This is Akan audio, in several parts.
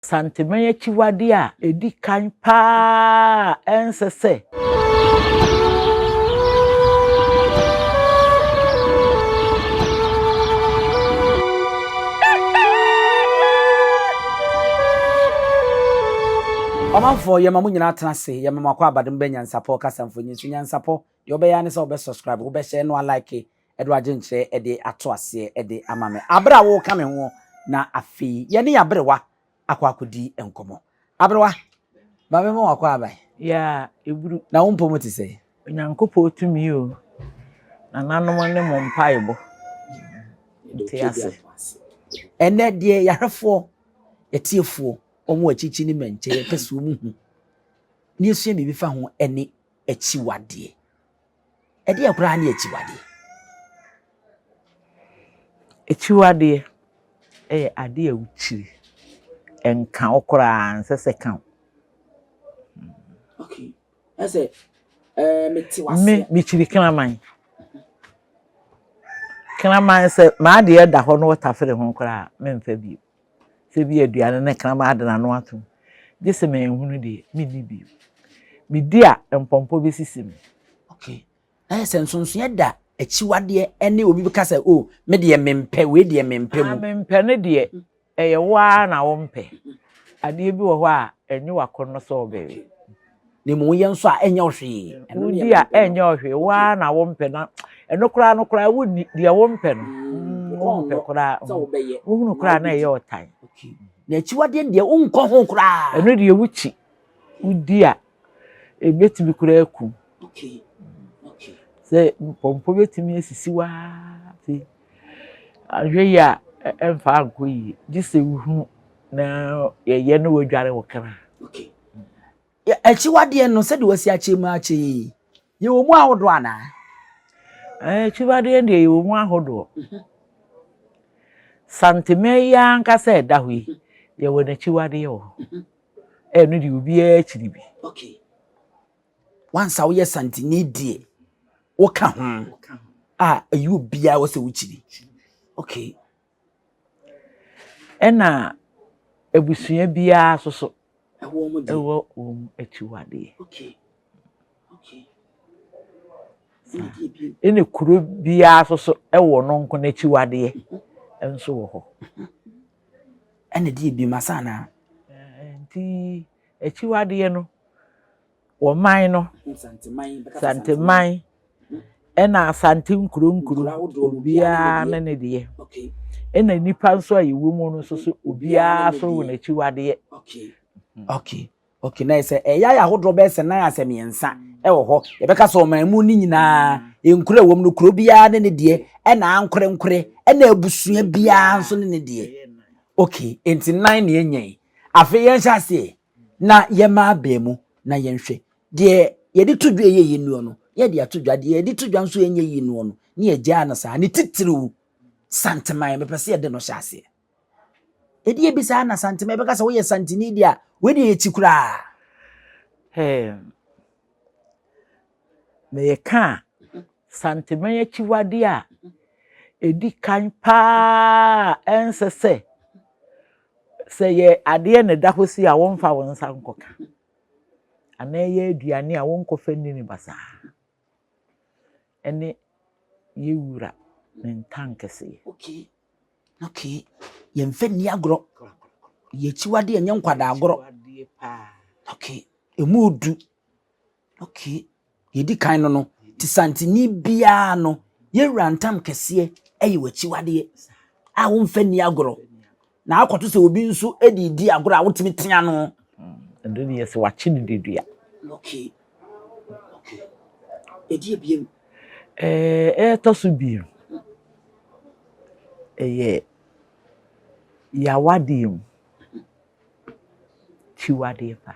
Asante Akyiwade a edi kan pa ensese. Omanfo yema munyina atenase yema makwa abadem be Nyansapo kasamfo nyisu Nyansapo de obeya ne se obe subscribe obe share no like edo agenche ede ato ase ede amame abra wo ka me ho na afi ye ne yabrewa akwakodi enkomo abrewa ba me mo akwa abai Ya eburu na wo mpomo ti se Nyankopɔ otumi o na nanom ne mo mpaebo ti ase ene de yahwefo yetiefo omo achichi ni menche pese omu hu ni esua bibi fa ho ene Akyiwade ede akura ne Akyiwade ade a wuchiri enka okura nsese kan. Okay. Ase meti wase Me chiri kanaman. Kanaman se ma de da ho no watafere ho kura memfa bi. Se bi aduane ne kanaman ade na no ato. Je se me hunu de me ni bi. Me di a empompo be sisim. Okay. Ase nsonso ye da Akyiwade ene obi beka se o me de mempe we de mempe mu. Mempe ne de eye wa na wo mpe. Ade bi wo ho a enye wakono so obere. Ne mo ye nso a enye ohwe. Udi a enye ohwe wa na wo mpe na eno kura wo ni de wo mpe no. Wo mpe kura. Wo hunu kura na eye otan. Okay. Na Akyiwade de unko ho kura. Eno de wuchi. Udi a ebetimi kura aku. Okay. Okay. Se pompo betimi asisi wa ti. Ahwe ya emfa anko yi. Gise wuhu na ye no wadware wo kra. Okay. Akyiwade no se de wasi akyemu akyi. Ye wo mu ahodo ana? Akyiwade de ye wo mu ahodo. Asante ya nkasa da hwi. Ye wo na Akyiwade yo. Enu de obi akyiri bi. Okay. Once wo ye Asante ni die. Wo ka ho. Ayu bia wo se wo kyiri. Okay. Ena ebusua bia soso. Ewo Akyiwade. Okay. Okay. Ene kuro bia soso ewo no nko na Akyiwade enso wo ho. Ene die bi masana. Nti Akyiwade no wo man no Asante man ena Asante nkuro bia na ne de. Okay. Ena nipa nso ayewo mu no soso obia so wo na Akyiwade. Okay. Okay. Okay, na ise ya hodro be se na asemiensa wo ho ye beka so man mu ni nyina enkura wom no kuro bia ne de ena ankore ena abusua bia nso ne de. Okay, enti 9 ne enyen afi yen hyase na ye ma ba mu na yen hwe de ye de tudwa ye yenu no ye de atudwa de ye de tudwa nso enye yenu no ne ye gya na sa ne titiriu santeman me pese ye de no hyase edi e bisa na santeman beka so wo ye santini dia we de etikura me ka Asante Akyiwade a edi kan pa ensese se ye ade ne da hosi a wonfa wonsa nkoka ana ye aduane a wonkofa ni basa ene ye wura ne ntankese. Okay. Okay. Ye mfe ni agro ye Akyiwade enye nkwada agro. Okay. Emudu. Okay. Ye di kan no ti santini bia no ye rantam kese eye Akyiwade a wo mfe ni agro na akoto se obi nso edidi agro a wotimi tia no ndo ni yesi wachi ni dedua. Okay. Okay. Edi ebiem Tosu bi yawadim Akyiwade pa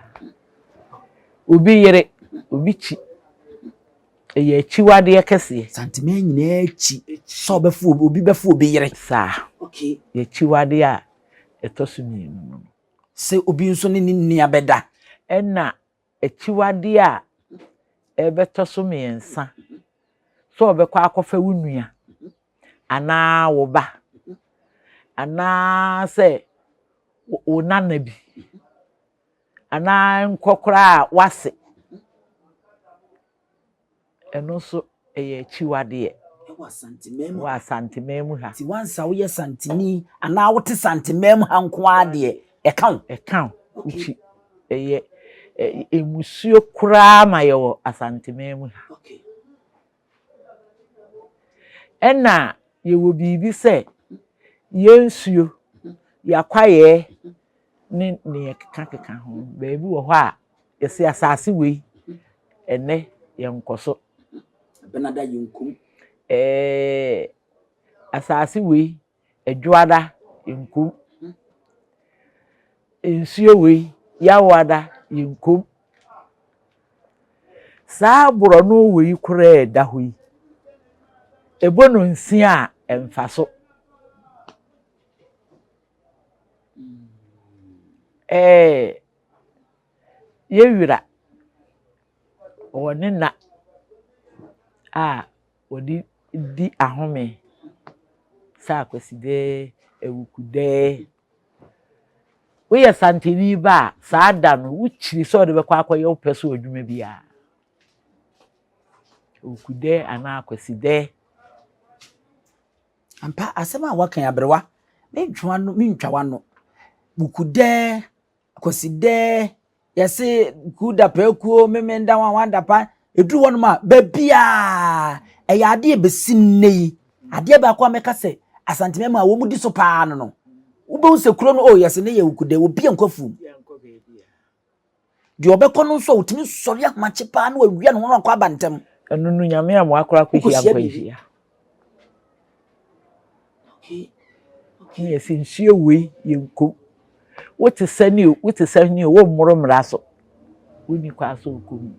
obi yere obi chi Akyiwade kese santime nyina chi so befu obi befu obi yere sa. Okay. Akyiwade a etosu mi no se obi nso ne ni abeda ena Akyiwade a ebetoso miensa so obekwa akofa wunua ana wo ba ana se wo nana bi ana nkokora wase eno so Akyiwade wa Asante memu ha ti wansa wo ye santini ana wo te sante memu ha nko ade e kan uchi emusuo kura ma ye wo Asante memu ha ena ye wo bibi se yensuo yakwaye ne keka ho baabi wo ho a yesi asase wei ene ye nkoso benada yinkum asase wei Adwoada yinkum ensuo wei Yawada yinkum saa boro no wei kura da ho yi ebono nsia emfaso yewira woni na wodi di ahome sa kwaside ewukude we Asanteni ba saa da no wuchiri so de bekwa akwa ye opeso adwuma bia ewukude ana kwaside ampa asema wakan abrewa mentwa wano bukude kwaside yesi kuda pekuo memenda wanda pa eduru wono ma babia eyade ebesinei ade ba kwa meka se Asante mema wo mudi so pa no wo se kuro no yesi ne ye wukude obi enkofu di obekọ no so otimi sori akmache pa na wawia no no kwa abantem enunu nyame am akora kwihia kwihia yesi nsuo wei yenkom wote sani wo mmoro mraso woni kwa so okum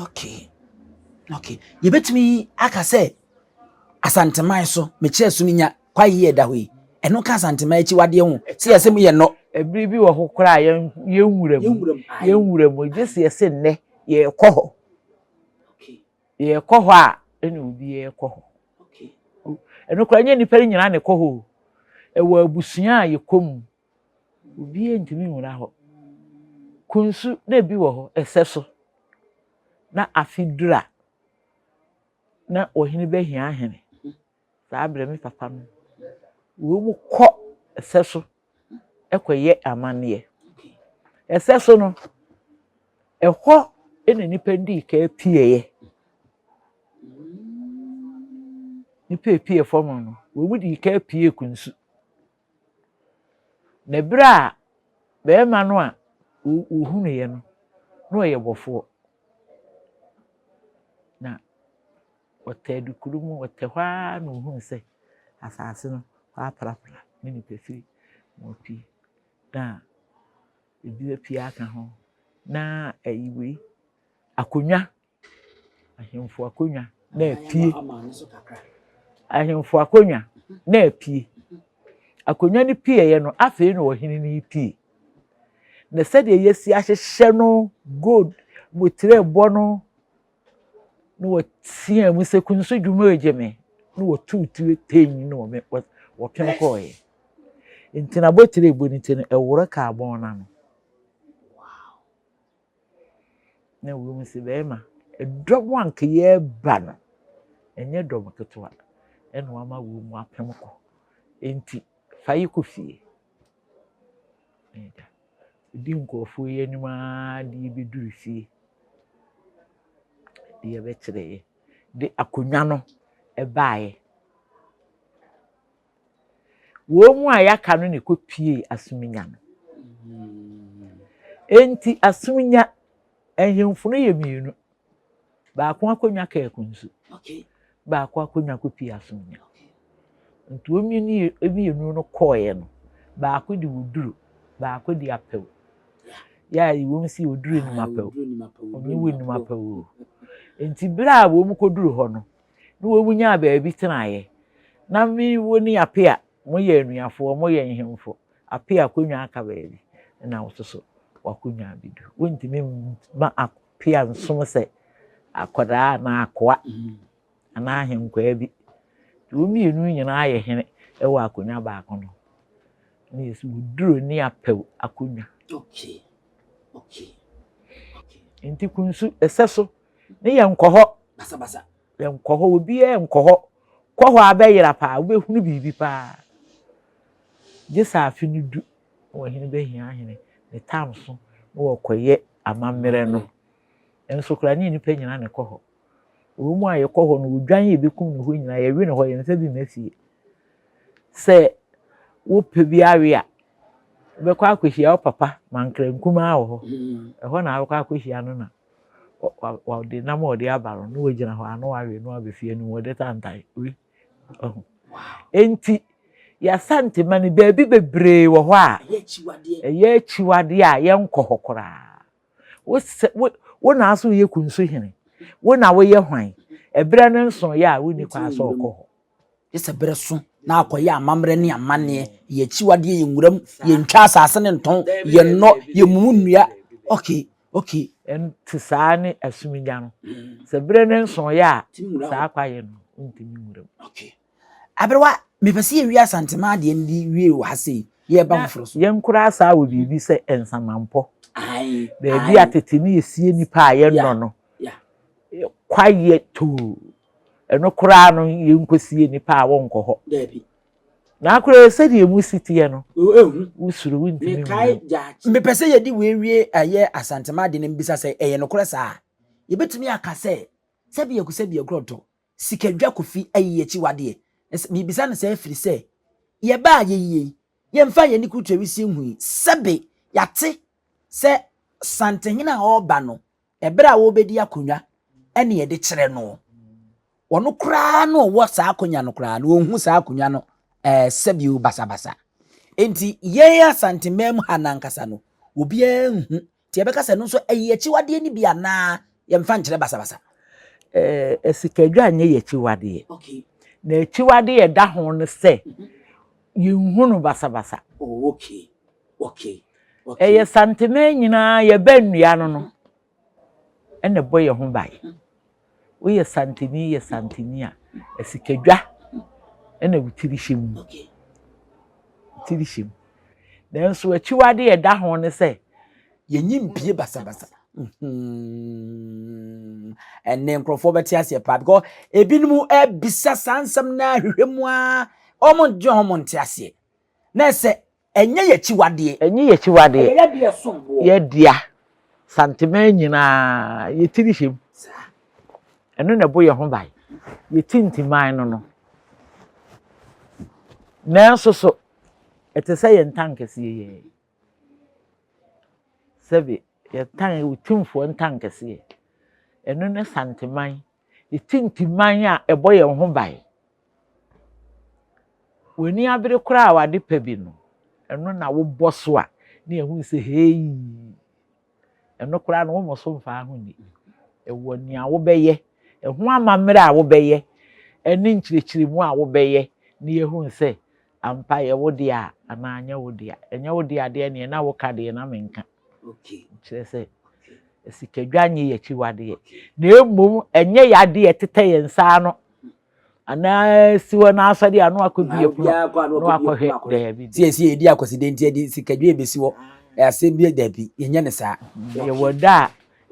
okay yebetimi aka se Asante man so me kire so nya kwa ye da hoyi eno ka Asante man Akyiwade ho se yesem ye no ebribi wo ho kora yenwuram jesi yese nne ye koho ye koho a ene obi ye koho eno kora nya nipa nyina ne koho ewo abusua ye kom obi entimi nwura ho kunsu na bi wo ho eseso na afidura na ohini behia ahene sa Abibirem papa no wo mu kọ eseso ekoye amane eseso no eho ene nipa ndi ka pieye nipa pie fomo no wo mu di ka pie kunsu na bra be ma no a ohunu ye no no ye bofo na otedukuru mu otehwa no ohunu se asase no aprapra ni pefiri mo pi na ebi pie aka ho na ayiwe akonwa ahemfo akonwa na pie ahemfo akonwa na pie akonwa ni pie ye no afei no ohini ni pie na sade yesi ahyehye no gold motire bo no wotia mu se kunso dwuma ejeme no wotutu tenyi no me wopen ko ye ntina botire ebo ni tene eworo ka abon na no wow na wo mu se be ma edomo anka ye ba no enye domo ketwa eno ama wo mu apem ko enti fayi ko fie eda di nkofo ye nima di beduru fie ye betre de akonwa no ebaaye wo mu ayaka no ne kopie asuminya no enti asuminya ehemfo no ye mienu ba ko akonwa ka ekunsu ba ko akonwa kopie asuminya nti omienu ebienu no koye no ba ko di wuduru ba ko di apew ya wo msi wuduru ni mapew oni wo ni mapew enti bra wo mu koduru ho no no wo mu nya ba bi tenaye na mi wo ni apia mo ye anuafo mo ye nhemfo apia akonwa aka ba bi na wososo wakonwa bidu wontimi ma apia nsom se akoda na akoa ana ahenkwa bi wo mienu nyina aye hene e wo akonwa ba akono ni yesu wuduru ni apew akonwa Okay. Enti kunsu eseso ne ye nkoho Basa. ye nkoho obi e nkoho koho abeyira pa obehunu bibi pa gisa afi no du wo hene behia hene ne tamso wo koye amamere no enso kura ni nipa nyina ne koho wo mu aye koho no wodwan ye bekum no ho nyina ye wi ne ho ye nse bi mafie se wo pe bi awe a be kwa akohia wo papa mankra nkuma wo ho ho na wo kwa akohia no na wa de na mo de abaro no wagina ho ano awe no abefie no wo de tantai wi enti ya Asante mani baabi bebree wo ho a ye chiwade a ye nkoho kora wo na aso ye kunso hene wo na wo ye hwan ebere ne nso ya wo ni kwa so koho ese bere so na akoye amamre ne amane ye chiwade ye nwuram ye ntwa asase ne nton ye no ye mumunua okay enti saa ne asuminya no se bere ne nso ya saa kwaye no ntimi nwuram abrewa me pese ye wi Asante ma de ndi wi wo hase ye ba mfro so ye nkura saa wo bibi se ensamampo beebi atete ne esie nipa aye no kwaye to eno kura no ye nkosie nipa a won koho na kura se de emu sitie no usuru wintimi me pese ye di we wi aye Asante ma de ne mbisa se eye no kura saa ye betumi aka se bi ye kroto sikadwa kofi aye chiwade mi bisa ne se afiri se ye ba ye mfa ye ni kutu ewisi hui sebe yate se Asante hina oba no ebere a wo bedi akonwa ene ye de kire no wono kura no wo sa akonya no kura no ohun sa akonya no sebi u basa enti ye Asante mem hanankasa no obi anhu ti ebeka se no so ayi achiwade ni bia na ye mfa nkire basa esikadwa anye ye achiwade na achiwade ye da ho no se yehunu basa okay ye Asante nyina ye bannua no ene boye ho bai wo ye Asante a esikadwa ene wutiri him nanso achiwade ye da ho no se yenyimpie basa ene nkrofo beti ase pa because ebinum ebisa sansam na hwehwemu a omonje homonte ase na se enye yachiwade ya dia sombo ye dia Asante nyina ye tiri him eno na boye ho bai ye tintiman no nanso so etese ye ntankese ye sebe ye tan utimfo ntankese eno ne Asante ye tintiman a eboye ho bai woni abere kura a wade pa bi no eno na wo boso a ne ehun se hey eno kura no wo moso mfa ho ni ewo ni a wo beye ehu amamre a wo beye eni nchirechiri mu a wo beye ne ehun se ampa ye wo dia ana anya wo dia enya wo dia de ne na wo ka de na menka kire se esikadwa nye ye chiwade na emum enye yade ye tete ye nsa no ana siwo na asade anu akobie pu no akohwe David sie edi akosidenti edi sikadwa ebesiwo asembie dabi yenye ne saa ye woda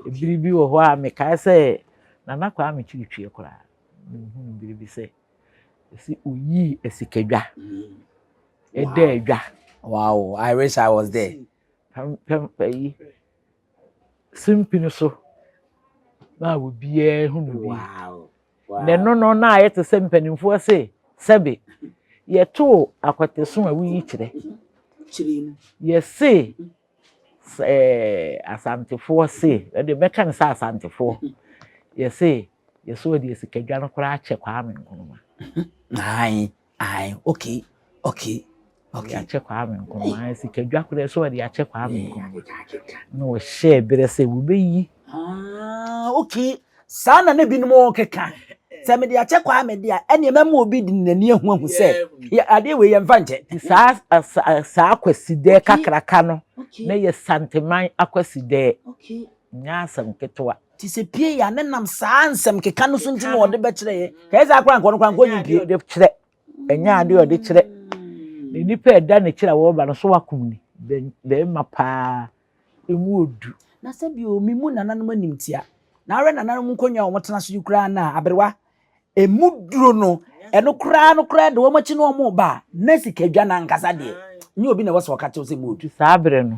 ebiribi wo ho a meka se na nakwa amechitwie kora biribi se si oyi esikadwa eda adwa wow I wish I was there pam simpino so na wo bia hu no bi wow no na ayete se mpanimfo se sebe ye to akwateso a wi kire ye se Asantefo se de beka ne sa Asantefo ye se ye so de esikadwa no kora ache kwa amenkonoma ai okay ache kwa amenkonoma esikadwa kora so de ache kwa amenkonoma no share bere se wo beyi okay sana ne binumo keka se me de ache kwa amede a ene mema obi di nani ehu se ade we ye mfa nche sa akwaside kakraka no na ye Asante akwaside nya asam ketwa ti se pie ya ne nam sa ansem keka no so nti no de be kire ye ka eza akwa nko nyimpie de kire enya ade ode kire ne nipa eda ne kire wo ba no so wakum ni be mapa emu odu na se bi o mi mu nananom animtia na are nananom nkonya o motena so yukura na aberewa emu duro no eno kura no kura de wo machi no mo ba na sikadwa na nkasa de nyi obi na wose waka che se mu odu saa bere no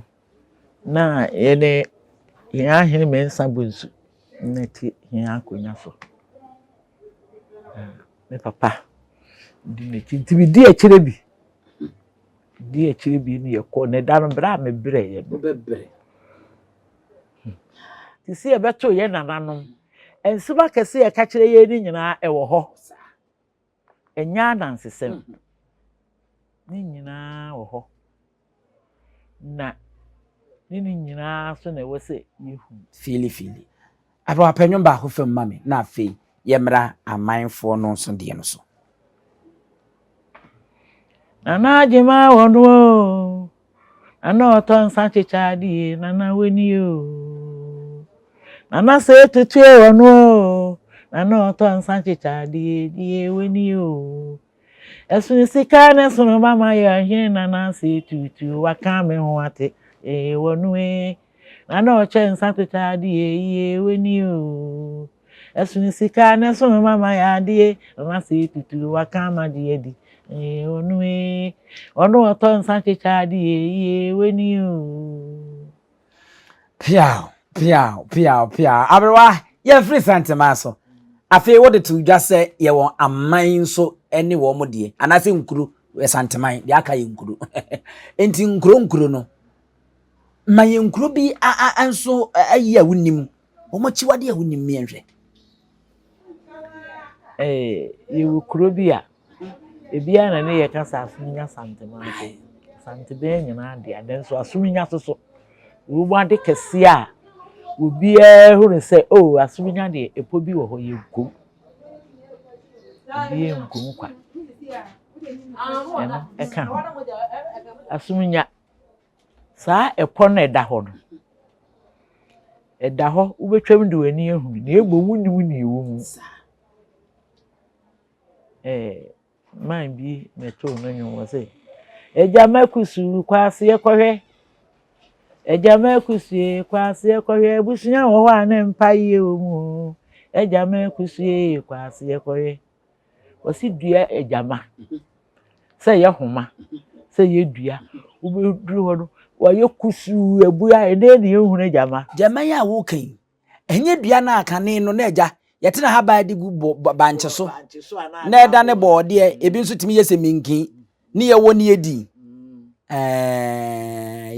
na yene ya hene mensa bunsu neti ya akonya so me papa di ne tinti bi di akire bi ni yeko ne da no bra me bre ye bebre ti si e beto ye nananom ensuba kese ye ka kire ye ni nyina e wo ho enya nansesem ni nyina wo ho na ni nyina so na wo se yehu fili aba apanyon ba ho fam mame na afei yemra amanfo no so de no so nana jema wono ana oton sanchicha di nana weni o nana se tutue wono nana oton sanchicha di weni o esuni sika ne sunu mama ya hin nana se tutu waka me ho ate wono nana ochen sanchicha di weni o esuni sika ne sunu mama ya di nana se tutu waka ma di onu oton sanchicha di weni o pia aberwa ye free santema so afei wo de to dwa se ye won aman so ene wo mo de anase nkuru santeman de aka ye nkuru enti nkuru no ma ye nkuru bi anso ayi a wonim wo mo chiwade a wonim me nhwe ye wukuro bi a ebia na ne ye kasa asunya santeman so santebe nyina de aden so asunya so wo mo ade kese a obi huru se o asunya de epo bi wo ho ye nkom bi nkom kwa eno eka asunya saa epo na eda ho no eda ho wo betwam de wani ehunu na egbo wunim na ewo mu man bi meto no nyu wo se eja makusu kwase yekohwe eja makusu kwase yekohwe busunya wo wa na mpaye wo mu eja makusu kwase yekohwe wasi dua ejama se ye homa se ye dua wo be duru ho no wa ye kusu ebuya ene ne ehunu ejama ya wo kan enye dua na akane no na eja yetena ha ba di gu banche so na eda ne boode ebi nso timi yese minkin ne ye wo ne edi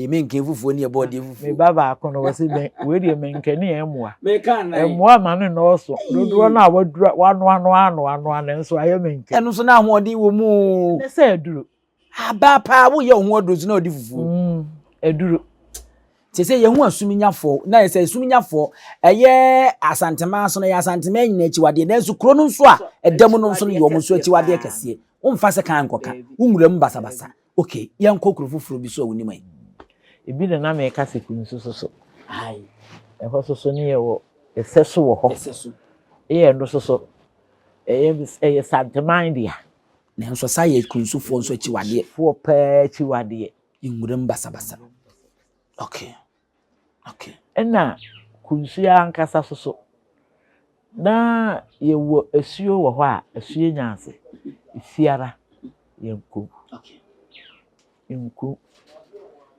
ye minkin fufuo ne ye boode fufuo me baba akono wasi ben we de minkin ne emua me kan na emua ma ne no so dodo na wadura wano na nso aye minkin eno so na ahoodi wo mu ne se aduro aba pa wo ye ho odozu na odi fufuo aduro se ye hu asuminyafo na ye se asuminyafo eye asantema so na ye asantema nyina Akyiwade na nso kro no nso a edam no nso no ye omo nso Akyiwade kase umfa se kan koka unwuram basabasa okay ye nkokro fufuro bi so a wonimai ebi na me ka se kunsu so ai e ho so ni ye wo eseso wo ho eseso e ndo so e santema ndia na nso sa ye kunsufo nso Akyiwade fo pa Akyiwade unwuram basabasa okay ena kunsuya ankasa so na yewo asuo wo ho a asuo nyanse ifiara yenko yenko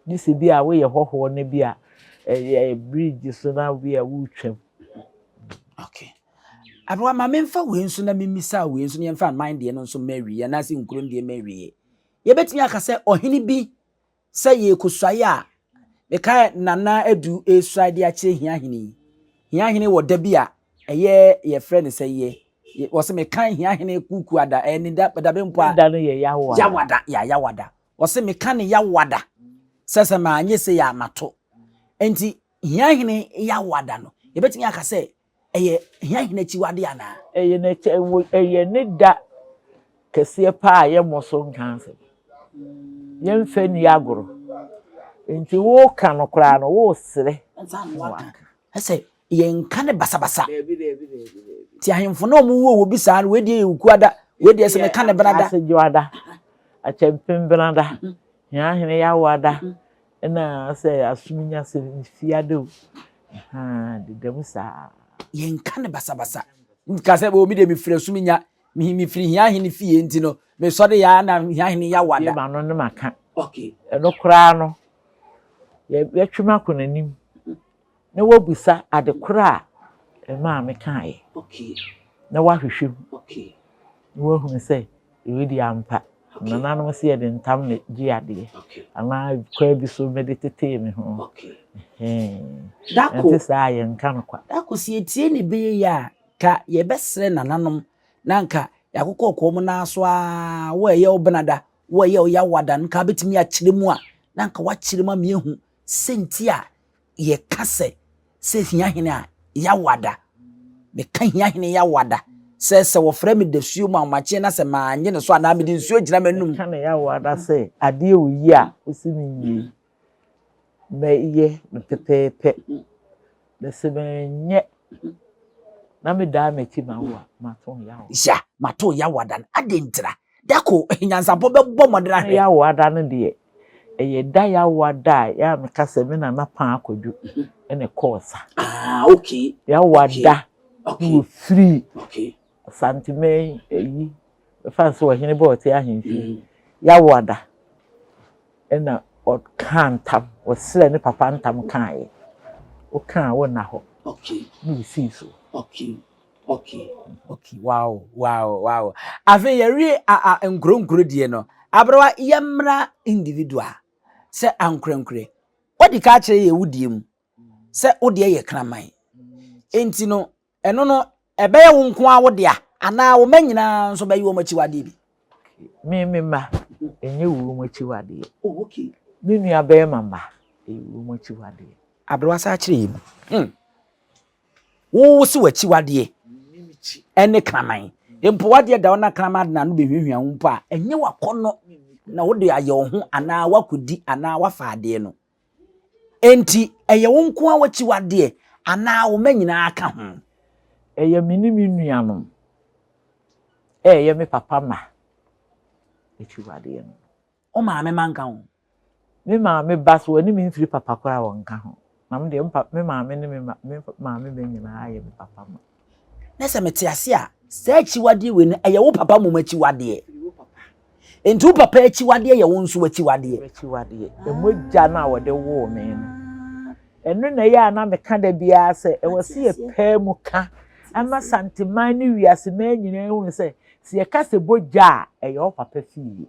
ni se bi a we ye hoho ne bi a bridge so na we a wutwam abwa ma memfa we nso na memisa we nso ne mfa mind de no nso mawie ya na se nkuro de mawie ye betimi aka se ohene bi se ye kusuaye a meka nana edu esuade a kire hiahene wo da bi a eye ye friend say ye wo se meka hiahene kuku ada eni da be mpo a da no ye yawada wo se meka ne yawada sese ma anye se ya mato enti hiahene yawada no ye betimi aka se eye hiahene Akyiwade ana eye ne da kese pa ye moso nkanse ye mfa ni agoro enti wo ka no kra no wo sere ese ye nka ne basabasa ti ahemfo no mu wo bi saa no we die ekuada we die se meka ne brada Akyiwade achempem brada hiahene yawada na say asuminya se fiado ha de dem sa yen kan basa nka se bo mi de mi fira asuminya mi firi hia hene fie enti no me so de ya na hia hene ya wada ye ma no ne maka okay eno kura no ye twema konanim na wabusa ade kura e ma me kai okay na wahwehwem okay wo hu say e di ampa na nanom se ye de ntam ne gi ade ana kwa bi so meditete me ho okay dako enti sa ye nka no kwa dako si etie ne be ya ka ye besre nananom nanka yakokọ ko na so a wo ye obenada wo ye o ya wada nka betimi a kiremu a nanka wa kiremu a mehu senti a ye kase se hia hene a ya wada me kan hia hene ya wada se wo frɛ me desuo ma mache na se ma anye ne so ana me de nsuo gina manum kan ya wada se ade o yi a osimi yi me ye me pepepe de se benye na me da me ti ma wo mato ya wo ja mato ya wada adentra dako nyansapo bebɔ modra hwe ya wada no de eye da ya wada ya me kase me na pan akodu ene course okay ya wada okay free okay Asante me eyi fans wo hene bo te ahemfi ya wada ena o kantam o sele ne papa ntam kan o kan wo na ho okay ni si so okay wow ave yari a nkronkro die no abrewa yemra individual se ankronkre wadi ka kire ye wudie mu se wode ye kraman enti no eno no ebe ye wo nko a wode a ana wo manyina nso be ye wo machiwade bi me ma enye wo machiwade okay me nua be mama wo machiwade abrewa sa kire ye mu wo si wachiwade ene kraman empo wade da wona kraman na no behwehwia wo mpo a enye wakono na wode aye wo ho ana wakodi ana wafaade no enti eye wo nko a wachiwade ana wo manyina aka ho eye minimi nuanom eye me papa ma wachiwade no o ma me manka ho me ma me baso ani me mfiri papa kora wonka ho na me de me ma me ne me ma me benyina aye me papa ma nese mete ase a sa chiwade we no eye wo papa mo machiwade enti wo papa achiwade ye wo nso wachiwade emogya na wode wo me no enu na ya na me ka da bia se e wose ye pa mu ka ama santeman ni wiase ma nyina hu se se ye ka se bogya eye wo papa fie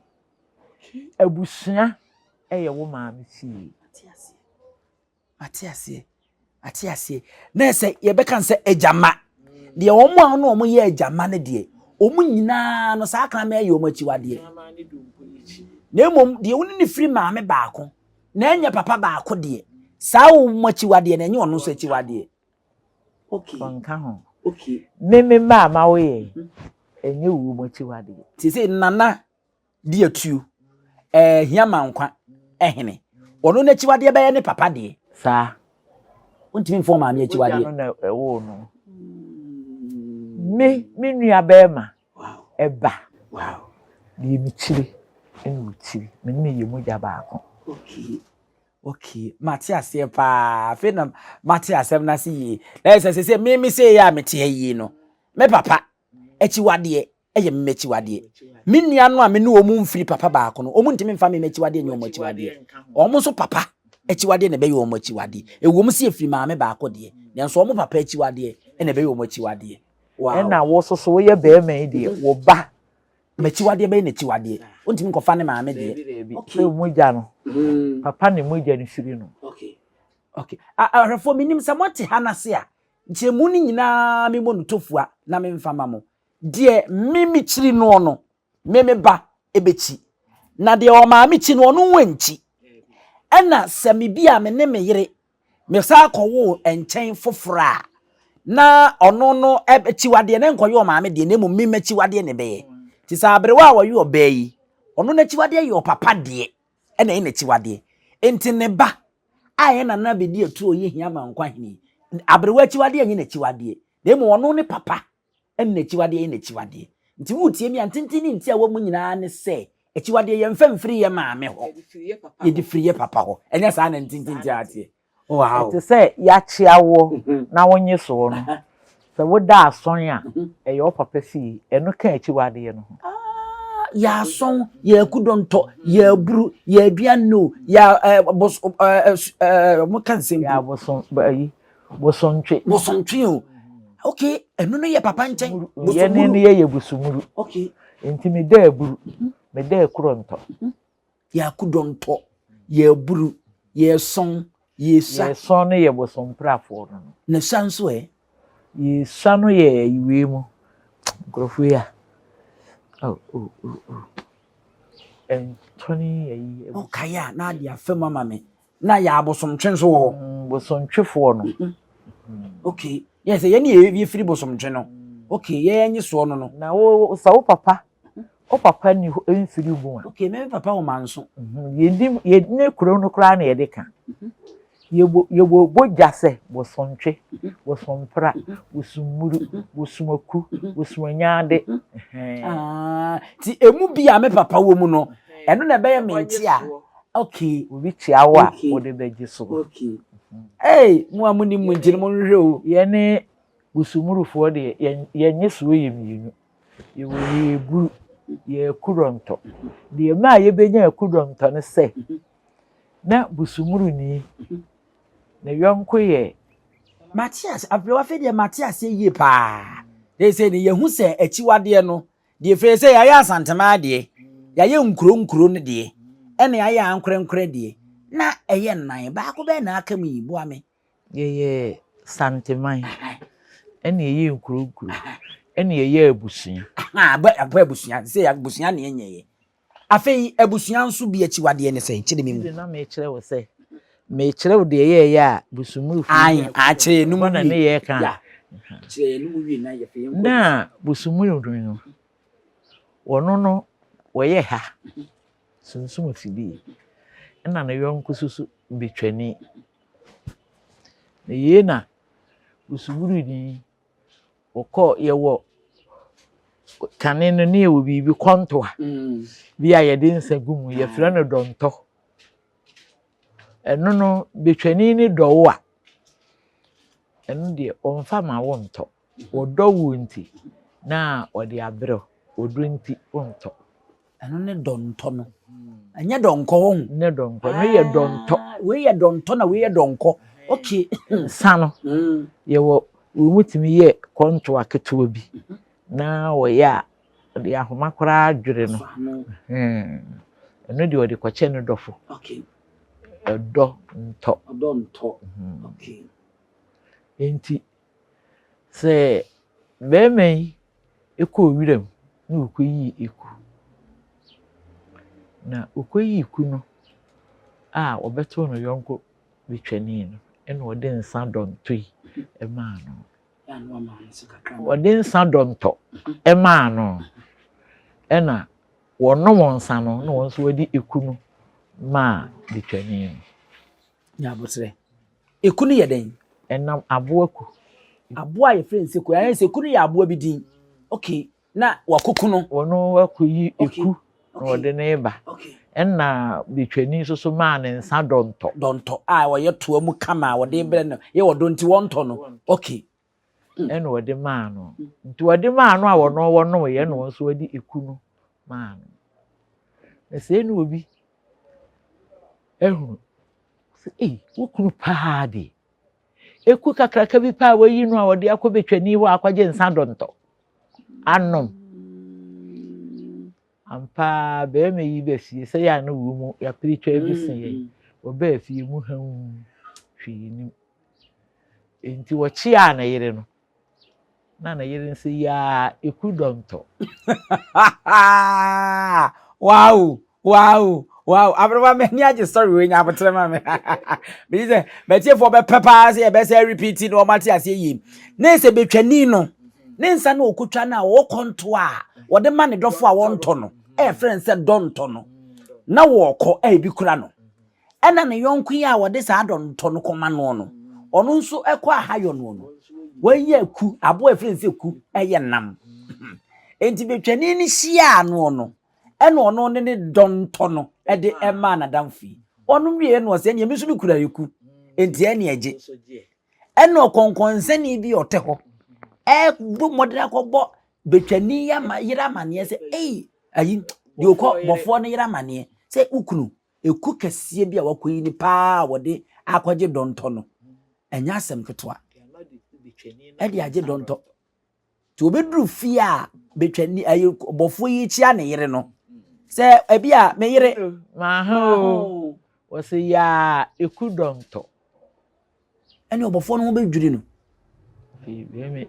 abusua eye wo ma me fie atiase na se ye beka se ejama de omo a no omo ye ejama ne de omo nyina no sa aka ma ye omo achiwade na mom de woni ne firi maame baako na anya papa baako de sa wo machiwade na enye ono so achiwade okay nka ho okay me ma wo ye enye wo machiwade ti se nana de atu hia mankwa ehene ono na achiwade be ye ne papa de sa untimi fo maame achiwade no wo no me nua be ma eba di mi chiri enu chiri me ne ye moja baako okay matiase pa fena matiase na si na se me se ya mete yi no me papa achiwade eye me achiwade me nua no a me ne omu mfiri papa baako no omu ntimi mfa me achiwade nye omu achiwade omu so papa achiwade ne be ye omu achiwade ewom se efiri maame baako de nenso omu papa achiwade ene be ye omu achiwade wow ena wo so wo ye be ma de wo ba machiwade be ne chiwade ontimi nkofa ne maame de okay moja no papa ne moja ne firi no okay arafo minim se mote hanase a nchemu ni nyina me monu tofua na me mfa mamo de mimi chiri no no meme ba ebechi na de o maame chi no no wanchi ena se me bia me ne me yere me sa akọwo enchen fofora na ono no echiwade ne nkoyo maame de na mu mimi chiwade ne be ti sa abrewa wa yo bayi ono na chiwade yo papa de ena ina chiwade enti ne ba aye na na be di etu oye hia mankwa hini abrewa chiwade anya na chiwade na mu ono ne papa ena chiwade ina chiwade nti wutie mi antintini nti a wo mu nyina ne se Akyiwade ye mfam free ye maame ho. Ye di free ye papa ho. Enya sa na ntintinti ate. Wow. It say ya chiawo na wonye so no. Se woda ason a e your papa fi eno ka Akyiwade ye no. Ya son, ya kudonto, ya bru, ya biano, ya mo kan sempo. Ya boson bayi. Bosontwe. Bosontwe o. Okay, eno no ye papa nchen. Ye ne ye busumuru. Okay. Enti me da buru. Me da kuronto. Ya kudonto, ya bru, ya son, ye sa. Ye son ye bosomprafo no. Ne sanso Ye sano ye iwe mu. Nkrofo ya. Oh. Tony ye. Okay ya, na dia fema mame. Na ya bosomtwe nso ho. Bosomtwefo no. Okay. Yes, ye ne ye firi bosomtwe no. Okay, ye enyi so no. Na wo sa wo papa. O papa ni enfiri bu a. Okay, me papa wo manso. Ye ne kuro no kura na ye de kan. Ye bo bojase bosontwe, bosompra, bosumuru, bosumaku, bosumanyade. Ti emu bia me papa wo mu no. Eno na be ye menti a. Okay, obi chiawa wo de beji so. Okay. Hey, mu amuni mu njiri mu nhwe o. Ye ne bosumurufo de ye nyeso ye mienu. Ye wo ye bu ye kuronto. De ma ye benya kuronto ne se. Na busumuru ni na yonko ye Matias afrewa fe de Matias ye pa. They say ne yehu se Akyiwade no. De fe se ya ya asantema de. Ya ye nkuro ne de. Ene ya ya ankrenkre de. Na eye nan ba ko be na aka mu ibu ame. ye santeman. Ene ye nkuro. Ene ye abusunya. Ba abusunya se ya abusunya ne enye. Afei abusunya nso bi Akyiwade ne se chide memu. Na me kire wo se. Me kire wo de ye ya busumuru fu. Ai a kire nu mu na ne ye kan. Ya. Kire nu mu wi na ye fe. Na busumuru no. Wono no wo ye ha. Sunsum fibi. Na na yonko susu betwani. Na ye na busumuru ni okọ ye wo kane no ne wo bibi konto a. Bi a ye de nsagumu ye fra no donto. Eno no betwani ni dowo a. Eno de onfa ma wonto. Odo wo nti na ode abrɛ odo nti wonto. Eno ne donto no. Anya donko ho. Ne donko no ye donto. We ye donto na we ye donko. Okay. Sano. Ye wo mutimi ye konto aketewa bi. Na wo ya de ahoma kora adwere no. Eno de ode kwache no dofo. Okay. Odo nto. Odo nto. Okay. Enti se bemei eko wirem na okoyi eku. Na okoyi eku no obeto no yonko betwani no ena ode nsa dontoi ema no. Ya no ma no kakra. Ode nsa donto ema no. Ena wono nsa no na wonso wadi eku no ma betwani no. Ya botre. Eku no ye den. Enam aboaku. Aboa ye friend se ko ya se ku no ya aboa bi din. Okay. Na wakoku no Wono wakoyi eku na ode ne ba. Okay. Enna betwani so ma ne nsa donto. Donto wo ye toa mu kama wode bre no ye wodo nti wonto no. Okay. Enna wode ma no. Nti wode ma no a wono ye no so wadi eku no ma no. Na se no obi ehunu. Se wokunu pa de. Eku kakraka bi pa wayi no a wode akobetwani wo akwaje nsa donto. Anom. Ampa be me yi be fie se ya no wo mu ya preacher bi sin ye. Wo be fie mu han hwini. Enti wo chia na yire no. Na yire nse ya eku donto. Wow. Abrama me ni age story we nya abotre ma me. Be say be tie for be papa say be say repeat no mate ase yi. Na se betwani no. Ne nsa na okutwa na wo konto a wo de ma ne dofo a wonto no. Friend say donto no. Na wo kọ bi kura no. Ena ne yonko yi a wo de sa donto no koma no no. Ono nso ekọ ahayo no no. Wan ye ku abo friend say ku eye nam. Enti betwani ni hia no no. eno ono ne donto no e de ema na damfi onu wie no se nya misu bi kura yiku enti ene age eno konkonse bi ote ho bu modena ko bo betwani ya ma yira mane se ayi de okọ bofo no yira mane se ukunu eku kese bi a wakoyi ni pa wode akwaje donto no enya asem ketwa e de age donto ti obedru fi a betwani ayi bofo yi chia ne yire no se ebi a me yire ma ho wo se ya eku donto ene obofo no bedwiri no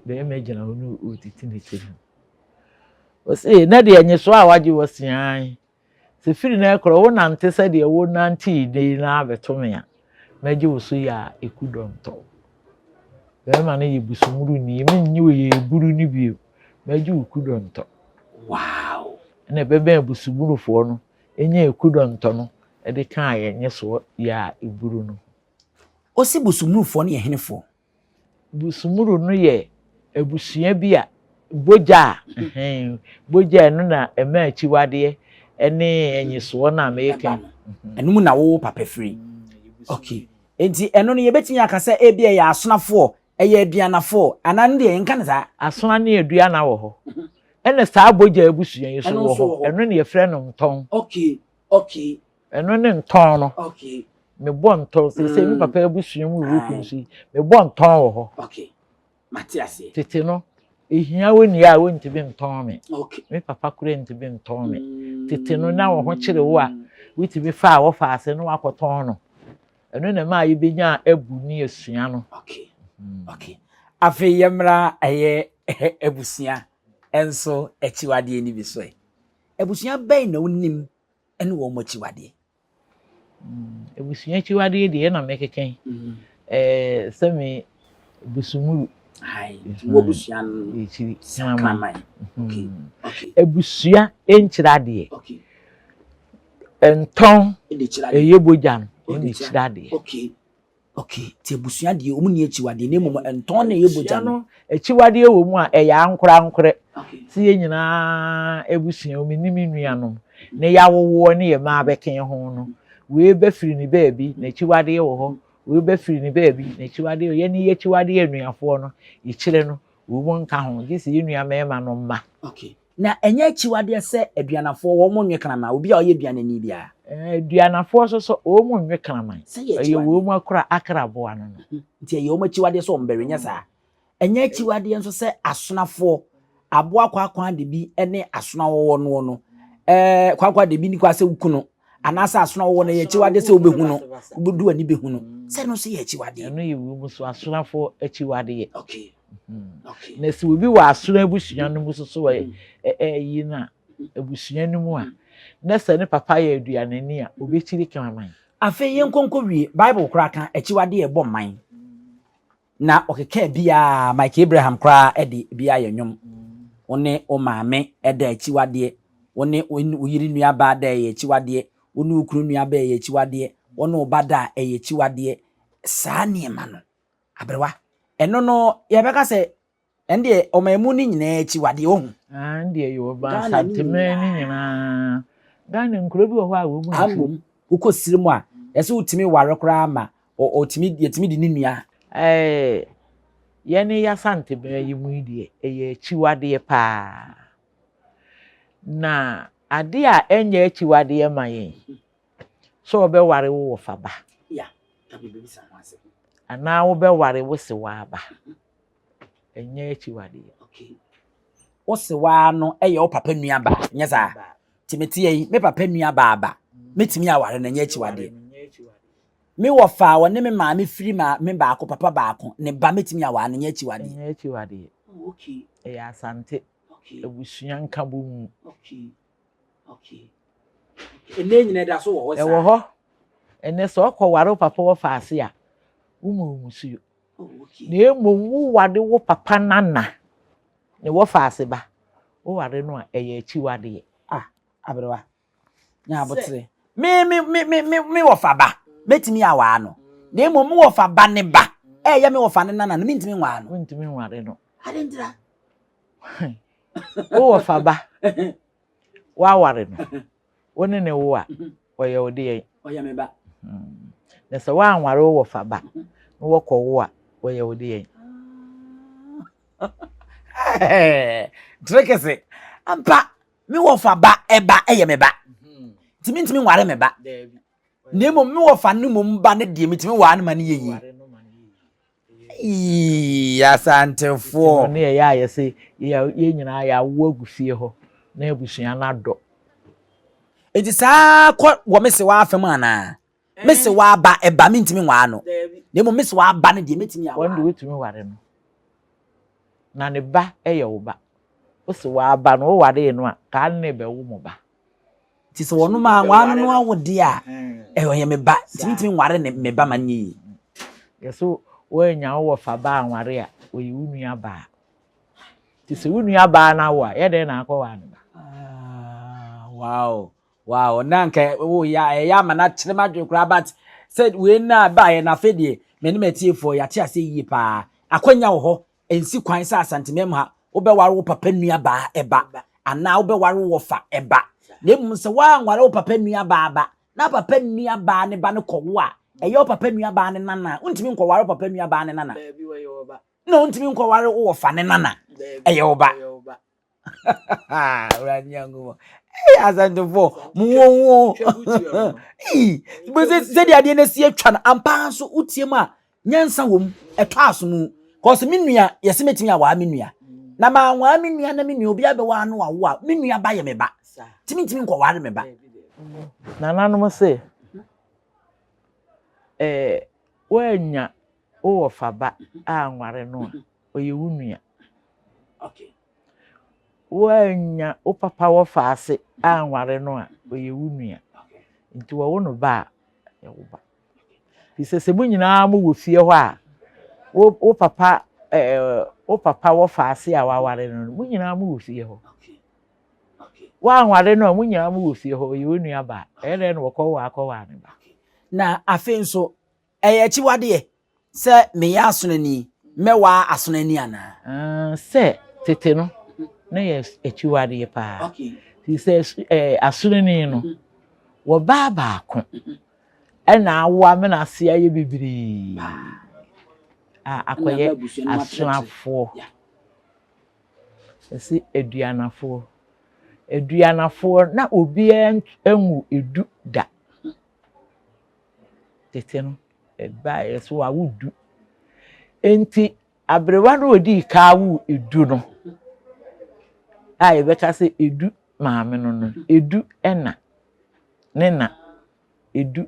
be me gina onu otiti ne chenu wo se na de enye so a waje wo sian se firi na ekro wo nante se de wo nante de na abetome a maji wo so ya eku donto be ma na yebusumuru ni me nyi wo ye buru ni bio maji eku donto wow na be busumuru fo no enye eku donto no e de kan ayenye so ya eburu no osi busumuru fo no ye henefo busumuru no ye ebusua bi a boja boja no na ema Akyiwade ene enyiso na American enu mu na wo papa free okay enti eno no ye betimi akase ebi e ya asonafo eye aduanafo anan de nka ne sa asona ne aduana wo ho ene saa boja ebusua yi so wo ho eno ne ye frɛ no nton okay eno ne nton no okay me bo nton se mi papa ebusua mu ruku nsi me bo nton wo ho okay Matias tete no ehia woni a wonti bi nton me okay me papa kure nti bi nton me tete no na wo ho kire wo a witi bi fa wo fa ase no akoton no eno na ma yebenya abu ni esua no okay okay afi yemra eye ebusua enso Akyiwade ni bi so ebusua ben na wonim ene wo mo Akyiwade ebusua Akyiwade de na mekeken semi busumuru ai wo busua no ichiri sakamai okay ebusua enchira de okay enton eyebojan enchira de okay ti ebusua de omu ni Akyiwade ne mom enton na eyebojan no Akyiwade wo mu a eya ankora ti ye nyina ebusua omenimi nuanom ne yawowo ne ye ma beken ho no we be firi ni baabi na Akyiwade wo ho we be firi ni baabi na Akyiwade ye ni Akyiwade enuafo no ichire no wo mo nka ho gisi yenua mema no mma okay na enye Akyiwade se aduanafo wo mo nwe kanama obi a oye aduanani bia aduanafo so wo mo nwe kanama ye wo mo akra akrabo ano no nti ye wo mo Akyiwade so mbere sa enye Akyiwade nso se asonafo abo akwa de bi ene asona wo no kwakwa de bi ni kwa se wukuno anasa asona wo no ye Akyiwade se obehu no obedu ani behu no se no se ye Akyiwade eno ye wo mu so asonafo Akyiwade ye okay na si obi wa asona abusua no mu so yi na abusua no mu a na se ne papa ye aduanani a obechiri kamaman afi ye nkonko wie Bible kura kan Akyiwade ye bɔ man na okeka bia Mike Abraham kura edi bia ye nwom one o maame eda Akyiwade one uyiri nua ba da ye Akyiwade one ukuru nua ba ye Akyiwade one obada ye Akyiwade saa ne ma no abrewa eno no ye beka se ende o mamu ni nyina Akyiwade ohun ande ye oba Asante ni nyina Ghana nkuro bi wo ho a wo mu amom ukosirimu a yesi utimi ware kura ma otimi yetimi di ni nua yene ya Asante yi mu die eye Akyiwade pa na ade a enye Akyiwade ma yen so obe ware wo faba ya Abibirem sanwase ana wo be ware wo se wa ba enye Akyiwade okay wo se wa no eye wo papa nua ba nyesa timeti yi me papa nua ba metimi aware na enye Akyiwade me wo fa wo ne me maame firi ma me baako papa baako ne ba metimi aware na enye Akyiwade okay ya Asante ebusua nka bo mu okay ene nyina da so wo sa wo ho ene so ko ware papa wo fa ase a wo mu suyo na emo wo wade wo papa nana ne wo fa ase ba wo ware no a eye Akyiwade abrewa nya abotre me wo fa ba metimi awa no na emo me wo fa ba ne ba ye me wo fa ne nana no mentimi nwa no mentimi nware no adendra wo fa ba wa ware no woni ne wo a oye ode yen oya me ba na se wa anware wo fa ba no wo kọ wo a oye ode yen Trekese ampa mi wo fa ba eba eye me ba ntimi ware me ba nemo mi wo fa no mum ba ne de mi timi wa ne ma ne yeyi Asante fo ne ya ye se ye nyina ya wo agufie ho na abusua na do enti saa ko wo me se wa afem ana me se wa ba eba mi ntimi wa no nemo me se wa ba ne de metimi ya wonde wetumi ware no na ne ba eye wo ba o se wa ba no wo ware no a ka ne be wo mo ba ti se wono ma wa no awode a oye me ba ntimi ware ne me ba ma nyi yeso wo nya wo fa ba anware a oyi unua ba ti se unua ba na wo a ye de na akọ wa ne ba wow nanka wo ya mana kire ma dwekura but said we na ba ye na fedie me ne matiefo ya te ase yi pa akwanya wo ho ensi kwan sa Asante mem ha wo be ware wo papa nua ba eba ana wo be ware wo fa eba na mum se wa nware wo papa nua ba na papa nua ba ne ba ne kowo a eyo papa nua ba ne nana untimi nko ware papa nua ba ne nana baby we yo ba no untimi nko ware wo fa ne nana eyo ba ranyango Asante fo muwo bo se dia de na si atwa na ampa so utie ma nyansa wom eto asomu cause menua yesi metimi awa menua na ma wa menua na menua obi abewa no awo a menua ba ye me ba timi nko ware me ba na nanom se wanya wo fa ba anware no a oye wunua okay wanya o papa wo fa ase anware no a oye wunua nti wo no ba ye wo ba se mu nyina mo wo fie ho a wo papa wo fa ase a waware no mu nyina mo wo fie ho wa anware no mu nyina mo wo fie ho oye wunua ba ele no wo kọ wa ne ba na afen so Akyiwade se me ya asonani mewa asonani ana se tete no na ye Akyiwade pa okay ti se asonani no wo ba ko ena awo amena ase aye bibiri akoye asunafo esi eduanafo na obi enwu edu da tete no ba yeso awudu enti abrewa no odi ka awu edu no beka se edu maame no edu ena nena edu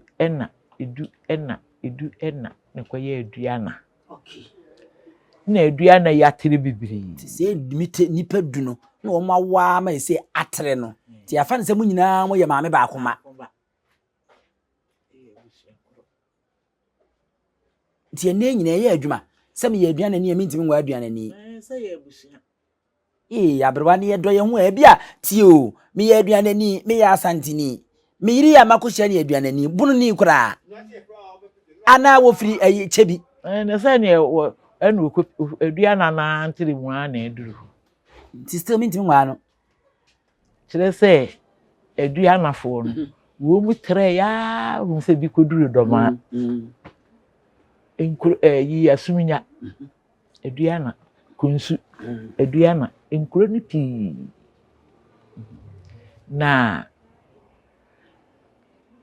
ena ne koye eduana okay na eduana ya tere bibiri se nipa du no na o ma wa ma se atere no ti afa ne se mu nyina mo ye maame ba akoma ti ene nyina ye adwuma se me ye aduana ni me ntimi ngwa aduana ni se ye abusua abrewa ne ye do ye ho a bia ti o me ye aduana ni me ya Asante ni me yiri ya makohia ne aduana ni bunu ni kura ana wo firi chebi na se ne enu eduana na ntiri mu ana eduru ti still me ntimi ngwa no kire se eduana fo no wo mu tre ya hu se bi koduru doma enkuru yi asuminya eduana kunsu eduana enkuru ni ti na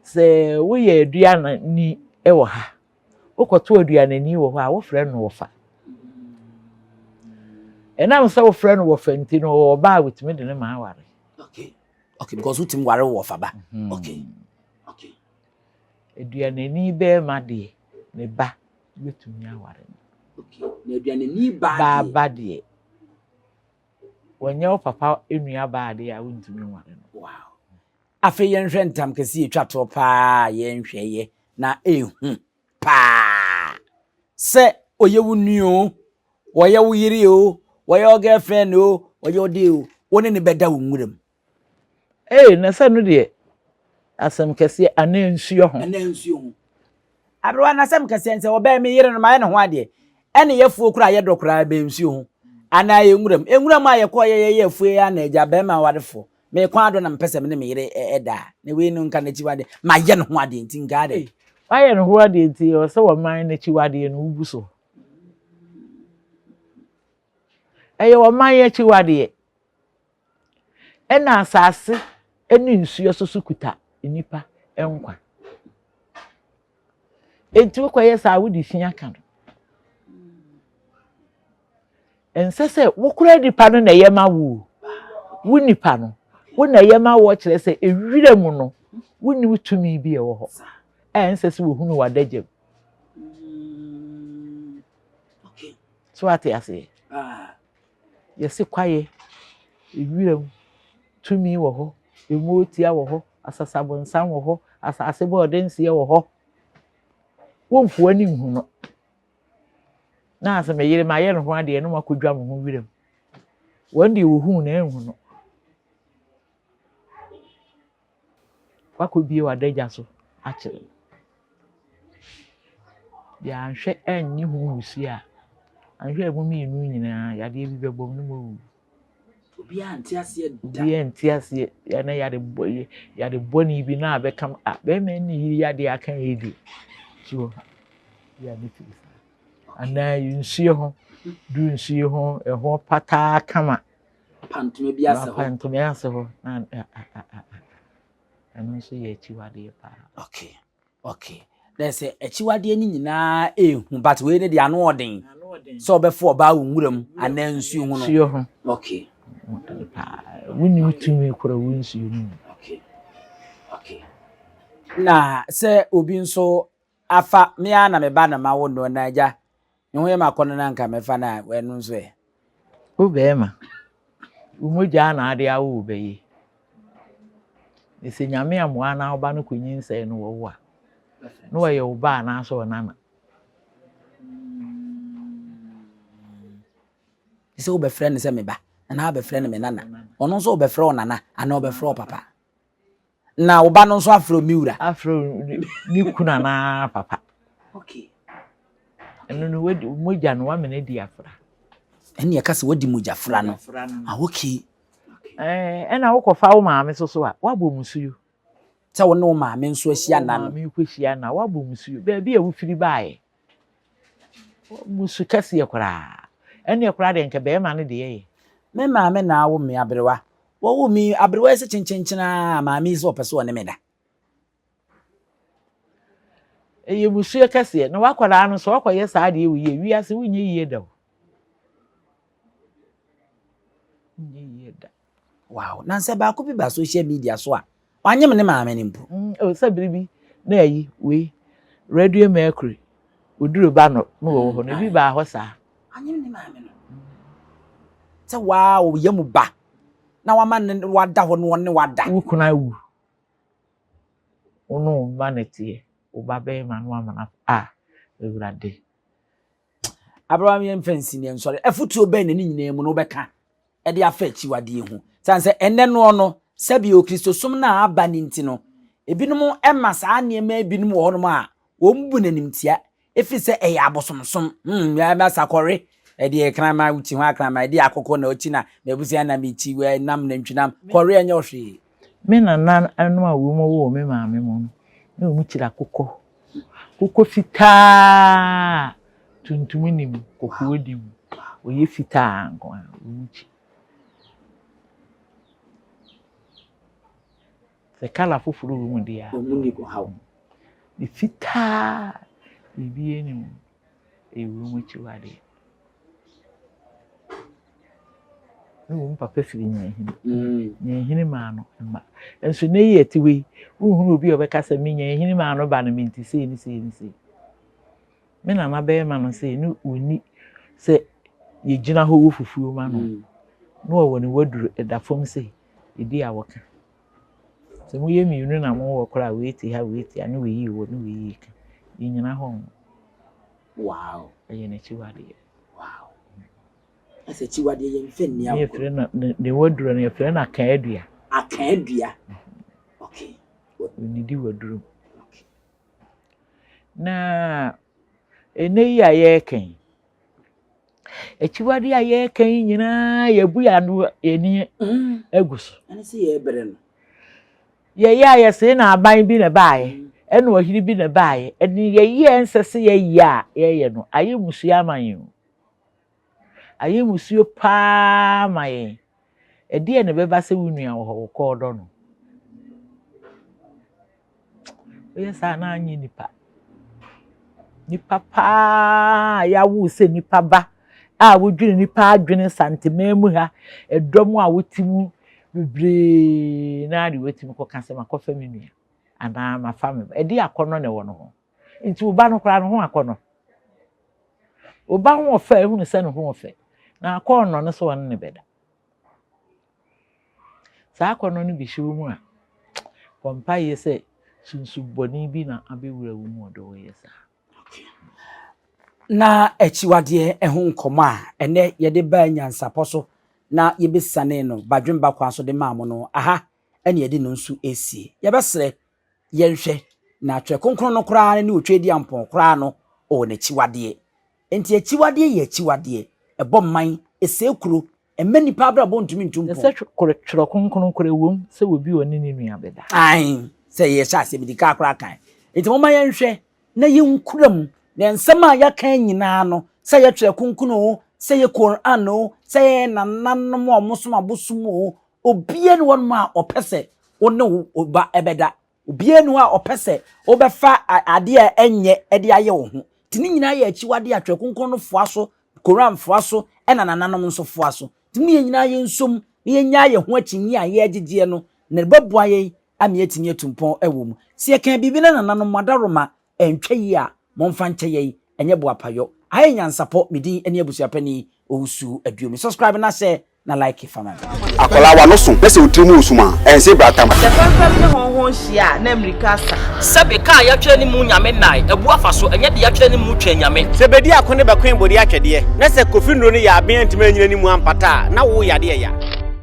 se wo ye eduana ni ewo ha okoto eduana ni wo ha wo frɛ no wo fa enam se wo frɛ no wo fa nti no wo ba witimi de ne ma aware okay because utim ware wo fa ba okay eduana ni be ma de ne ba wetumi aware okay na eduana ni ba de wonye wo papa enua ba de a wontumi ware no wow afa yenhwe ntam kesi etwa to pa yenhwe ye na ehu pa se oye wunuo oye wuyiri o oye girlfriend o oye ode o woni ne beda wo nwuram na se no de asem kesi anansuo ho abrewa na asem kesi ense oba me yire no ma ye ne ho ade ene yefuo kura ye dokura be nsuo ho ana ye nwuram a ye ko ye yefuo ya na eja be ma wadefo me kwa do na mpese me ne me yere eda na we nu nka na Akyiwade ma ye no ho ade nti nka de why and who are the tea or so mine Akyiwade and Ubuso? Ayo my Akyiwade. And asase any nsuo so sukuta enipa enkwa. Enti ko yesa wo di fia kan. Ense se wo kura nipa no na yema wo. Wo nipa no. Wo na yema wo kire se ewire mu no. Wo ni wutumi bi e wo ho. Ense se wo hunu wadagem. Okay. So ate ase. Yesi kwaye ewire mu tumi wo ho. Emotia wo ho. Asasabonsan wo ho. Asase bo odensie wo ho. Wonfu ani hu no. Na ase me yire ma ye no ho ade no makodwa mo ho wirem. Wonde wo hu na enhu no. Wakobie wadaja so akire. Ya anhwe anyi hu wusi a. Anhwe mu mi nu nyina yade bi bebom no mo. Obi antiase da. Obi antiase ya na yade boni bi na abekam a be me ni yade akan edi. So ya ne fi. Ana yinsuye ho du nsuye ho ho pata kama Pantume bi ase ho pantume ase ho na anu so ye Akyiwade pa. Okay there's Akyiwade ni nyina ehu but we ne de ano odin so obefo oba wunwuram ana nsuye ho no okay wuni utumi kura wunsuye no okay na se obi nso afa me ana me ba na ma wo no na agya nwe ma kono na nka mefa na wenu nso e o be ma umoja na ade awo be yi ese nyame amoa na oba no kunyin sai no wo a no wo ye oba na so nana ise wo be friend se me ba na be friend me nana ono nso wo be friend nana ana wo be friend papa na oba no nso afro miura afro ni kuna na papa okay eno no wedi moja no wa me na di afra eni ya kase wadi moja fra no okay ena wo kofa wo maame so a wabɔ musuyo sɛ wo no maame nso ahia na no maame kwahia na wabɔ musuyo ba bia wo firi baaye musu kase yakora ene yakora de nka be ma no de ye me maame na wo me abrewa wo mi abrewa ese chinchinchina maame iso opeso ne me da eye musuyo kase na wakwara no so wakoye saa de wi ye wiase wunye yie da wow na nse ba ko bi ba social media so a wanyem ne maame ne mpo o sabiri bi na yi we radio mercury oduro ba no wo ho na bi ba ho saa wanyem ne maame no se wow yemu ba na wama ne wada ho no ne wada wo kuna wu ono ma na tie o ba be ma no amana ewurade Abraham yem fancy ne nsore afutuo be ne nyina mu no beka e de afa Akyiwade hu sanse enne no no sabi o Kristosom na aba ni nti no ebinom ema saa ne ma ebinom wo no a wo mbu nanimtia efi se e ya abosomsom ya ma sakore e de krama uti ho akrama e de akoko na ochi na mebusia na mechi we nam na ntwinam kore enye ohwe me na anu a wo mo wo me maame mo na mu kira kokko fita tuntum nim kokko odim oye fita nko a wo chi se kala fufuru wo mu dia o mu ni ko hawo di fita bibi enim wo mu Akyiwade no papa firi nyahini ma no ma enso ne yi etiwe uhuru obi obekasa me nyahini ma no ba no minti sei ni me na ma be ma no sei no oni se ye gina ho wo fufuo ma no no wo ne waduru edafom sei edi awoka se mu ye miunu na mo wo kora weeti anu we yi wo no we yi ka yinyina ho wow aye na Akyiwade wow ase Akyiwade ye mfe nnia ye fere na ne waduru na ye fere na Akyiwade okay ni di waduru na ene yi aye ken Akyiwade a ye kan nyina ye bu ya no eni eguso ani se ye bere no ye ya ye se na aban bi na baaye ene ohiri bi na baaye eni ye ensese ye ya ye no aye musu aman aye musu pa mai edi ene beba se wunua wo ko do no oye sa na anyi nipa pa ya wu se nipa ba a wodwene nipa adwene santememu ha edom a wotimu bebre na de wotimu ko kasema ko family ana ma family edi akono ne wo no ho nti oba no kra no ho akono oba ho ofa ehunu se no ho ofa na akono no so won ne beda sa akono no bi hyewu mu a pompa ye se sunsuboni bi na abewura wu mu odo ye sa na Akyiwade ehun nkoma ene ye de ba Nyansapo so na ye besane no badwemba kwa so de maamo no aha ene ye de no nsu esie ye besere ye nhwe na atwe konkron no kra ne otwedi ampon kra no o na Akyiwade enti Akyiwade ye Akyiwade ebomman esekuro emani pa bra bo ntumi ntumpo se tworo konkron kra wom se wobi oni ni nua beda ai se ye sha se bidika kra kan enti mo ma ye nhwe na ye nkuram na nsema ya kan nyina no se ye twe kunkunu se ye Quran no se ye nananom omosom abosom obie ne won ma opese wone oba ebeda obie ne wa opese obefa ade a enye ede aye wo ho tini nyina ye Akyiwade atwe kunkunu no foa so Quran foa so ena nananom nso foa so tini ye nyina ye nsom ye nya ye ho akyinyi a ye agegye no ne babua ye ame atini atumpon ewom se ye kan bibi na nananom madaroma entwa yi a momfa nche ye enye boapayo aye Nyansapo midi ene abusuapani owusu aduomi subscribe na share na like fama akola wa no so pese utrimu usuma ense bratam se fanfam ne honhon hia na America sa sebe ka ya twa ni mu nyame nai ebu afa so enye de ya twa ni mu twa nyame se bedi akone be kwen bodi atwede na se kofi nro ne ya aben ntime nyina ni mu ampata na wo yade ya